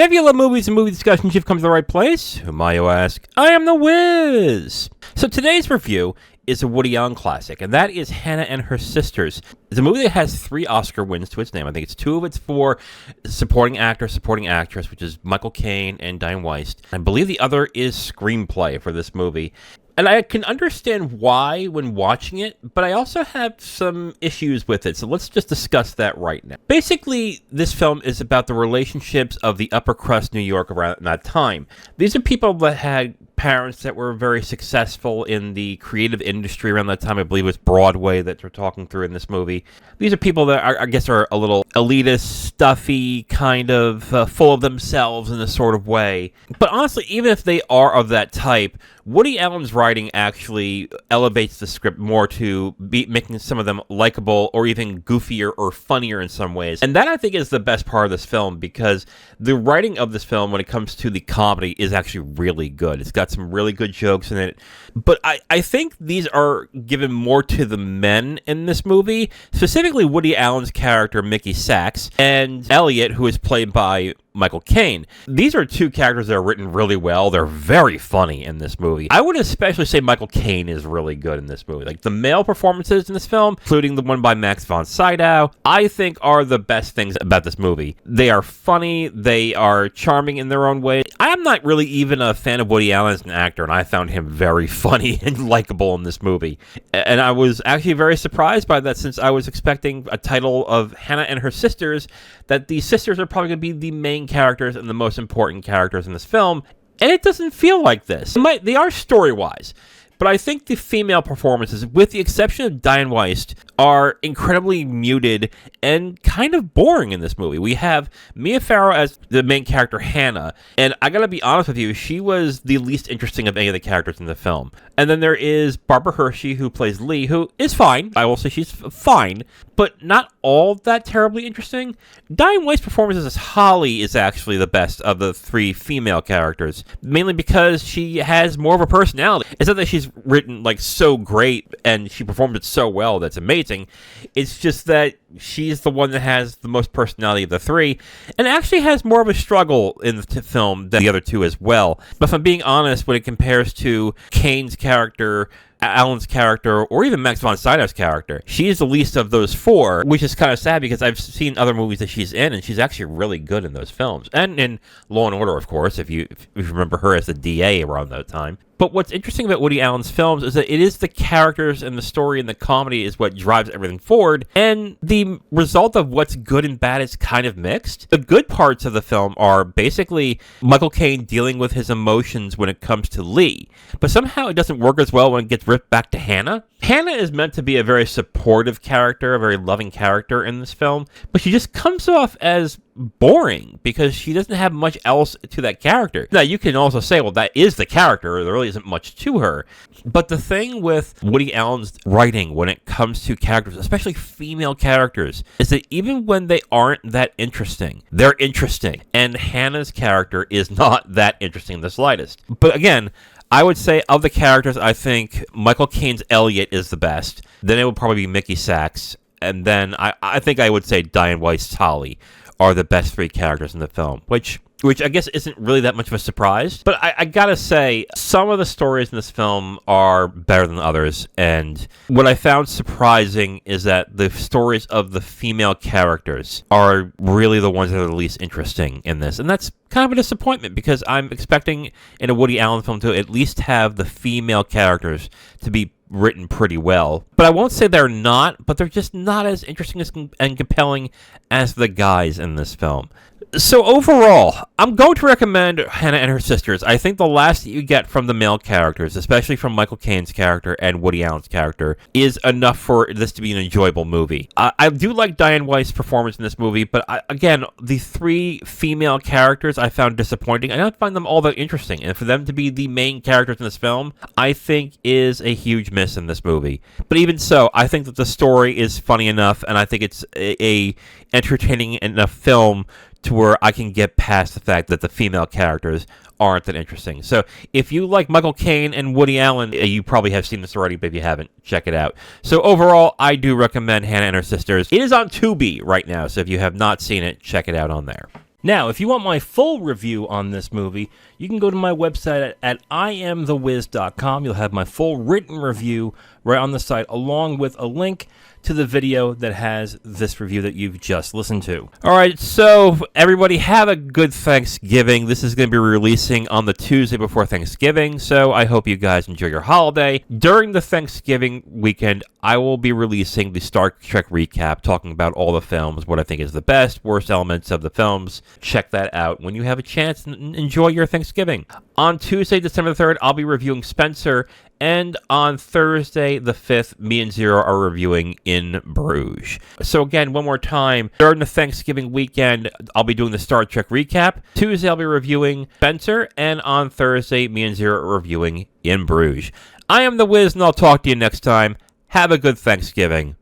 And if you love movies and movie discussions, you've come to the right place. Who am I, you ask? I am the Wiz. So today's review is a Woody Allen classic, and that is Hannah and Her Sisters. It's a movie that has 3 Oscar wins to its name. I think it's 2 of it's for supporting actor, supporting actress, which is Michael Caine and Dianne Weist. I believe the other is screenplay for this movie. And I can understand why when watching it, but I also have some issues with it. So let's just discuss that right now. Basically, this film is about the relationships of the upper crust New York around that time. These are people that had parents that were very successful in the creative industry around that time. I believe it was Broadway that we're talking through in this movie. These are people that I guess are a little elitist, stuffy, kind of full of themselves in a sort of way. But honestly, even if they are of that type, Woody Allen's writing actually elevates the script more to be making some of them likable or even goofier or funnier in some ways. And that, I think, is the best part of this film, because the writing of this film, when it comes to the comedy, is actually really good. It's got some really good jokes in it. But I think these are given more to the men in this movie, specifically Woody Allen's character, Mickey Sachs, and Eliot, who is played by Michael Caine. These are 2 characters that are written really well. They're very funny in this movie. I would especially say Michael Caine is really good in this movie. Like, the male performances in this film, including the one by Max von Sydow, I think are the best things about this movie. They are funny. They are charming in their own way. I am not really even a fan of Woody Allen as an actor, and I found him very funny and likable in this movie. And I was actually very surprised by that, since I was expecting a title of Hannah and Her Sisters, that the sisters are probably going to be the main characters and the most important characters in this film, and it doesn't feel like this. They are story-wise, but I think the female performances, with the exception of Dianne Weist, are incredibly muted and kind of boring in this movie. We have Mia Farrow as the main character, Hannah, and I gotta be honest with you, she was the least interesting of any of the characters in the film. And then there is Barbara Hershey, who plays Lee, who is fine. I will say she's fine, but not all that terribly interesting. Dianne Weist's performance as Holly is actually the best of the 3 female characters, mainly because she has more of a personality. It's not that she's written like so great and she performed it so well that's amazing. It's just that she's the one that has the most personality of the 3, and actually has more of a struggle in the film than the other 2 as well. But if I'm being honest, when it compares to Caine's character, Allen's character, or even Max von Sydow's character, she is the least of those 4, which is kind of sad, because I've seen other movies that she's in, and she's actually really good in those films. And in Law & Order, of course, if you remember her as the DA around that time. But what's interesting about Woody Allen's films is that it is the characters and the story and the comedy is what drives everything forward, and the result of what's good and bad is kind of mixed. The good parts of the film are basically Michael Caine dealing with his emotions when it comes to Lee, but somehow it doesn't work as well when it gets ripped back to Hannah. Hannah is meant to be a very supportive character, a very loving character in this film, but she just comes off as boring because she doesn't have much else to that character. Now, you can also say, well, that is the character. There really isn't much to her. But the thing with Woody Allen's writing when it comes to characters, especially female characters, is that even when they aren't that interesting, they're interesting. And Hannah's character is not that interesting in the slightest. But again, I would say of the characters, I think Michael Caine's Eliot is the best. Then it would probably be Mickey Sachs. And then I think I would say Dianne Weist's Holly are the best 3 characters in the film, which I guess isn't really that much of a surprise. But I gotta say, some of the stories in this film are better than others, and what I found surprising is that the stories of the female characters are really the ones that are the least interesting in this, and that's kind of a disappointment, because I'm expecting in a Woody Allen film to at least have the female characters to be written pretty well. But I won't say they're not, but they're just not as interesting and compelling as the guys in this film. So overall, I'm going to recommend Hannah and Her Sisters. I think the last that you get from the male characters, especially from Michael Caine's character and Woody Allen's character, is enough for this to be an enjoyable movie. I do like Dianne Weist's performance in this movie, but again, the 3 female characters I found disappointing. I don't find them all that interesting, and for them to be the main characters in this film, I think is a huge miss in this movie. But even so, I think that the story is funny enough, and I think it's a entertaining enough film to where I can get past the fact that the female characters aren't that interesting. So if you like Michael Caine and Woody Allen, you probably have seen this already, but if you haven't, check it out. So overall, I do recommend Hannah and Her Sisters. It is on Tubi right now, so if you have not seen it, check it out on there. Now, if you want my full review on this movie, you can go to my website at IamTheWiz.com. You'll have my full written review right on the site, along with a link to the video that has this review that you've just listened to. All right, so everybody have a good Thanksgiving. This is going to be releasing on the Tuesday before Thanksgiving, so I hope you guys enjoy your holiday. During the Thanksgiving weekend, I will be releasing the Star Trek recap, talking about all the films, what I think is the best, worst elements of the films. Check that out when you have a chance, and enjoy your Thanksgiving. On Tuesday, December 3rd, I'll be reviewing Spencer, and on Thursday, the 5th, me and Zero are reviewing In Bruges. So again, one more time, during the Thanksgiving weekend, I'll be doing the Star Trek recap. Tuesday, I'll be reviewing Spencer, and on Thursday, me and Zero are reviewing In Bruges. I am The Wiz, and I'll talk to you next time. Have a good Thanksgiving.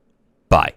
Bye.